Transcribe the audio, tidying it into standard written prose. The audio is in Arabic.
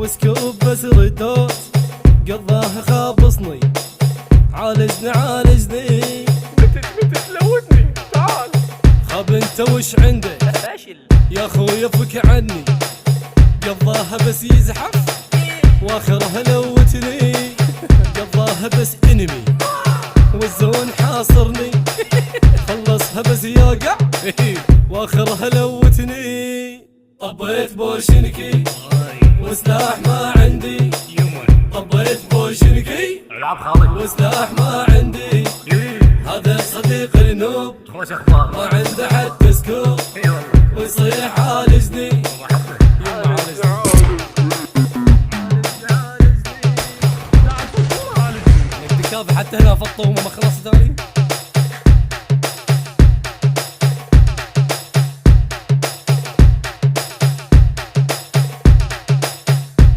وسكوب بس ردوت قضاه خابصني عالجني عالجني متت لودني تعال خاب انت وش عندك فاشل يا خويا فك عني قضاها بس يزحف واخرها لوتني قضاها بس انمي والزون حاصرني خلصها بس يوقع واخرها لوتني طبيت بوشنكي وسلاح ما عندي طبيت بوشنكي العب خالد وسلاح ما عندي هذا صديق النوب وش اخبار ما عنده حتى سكوب ويصيح عالجني كافي حتى هنا فطوا وما خلصت ثاني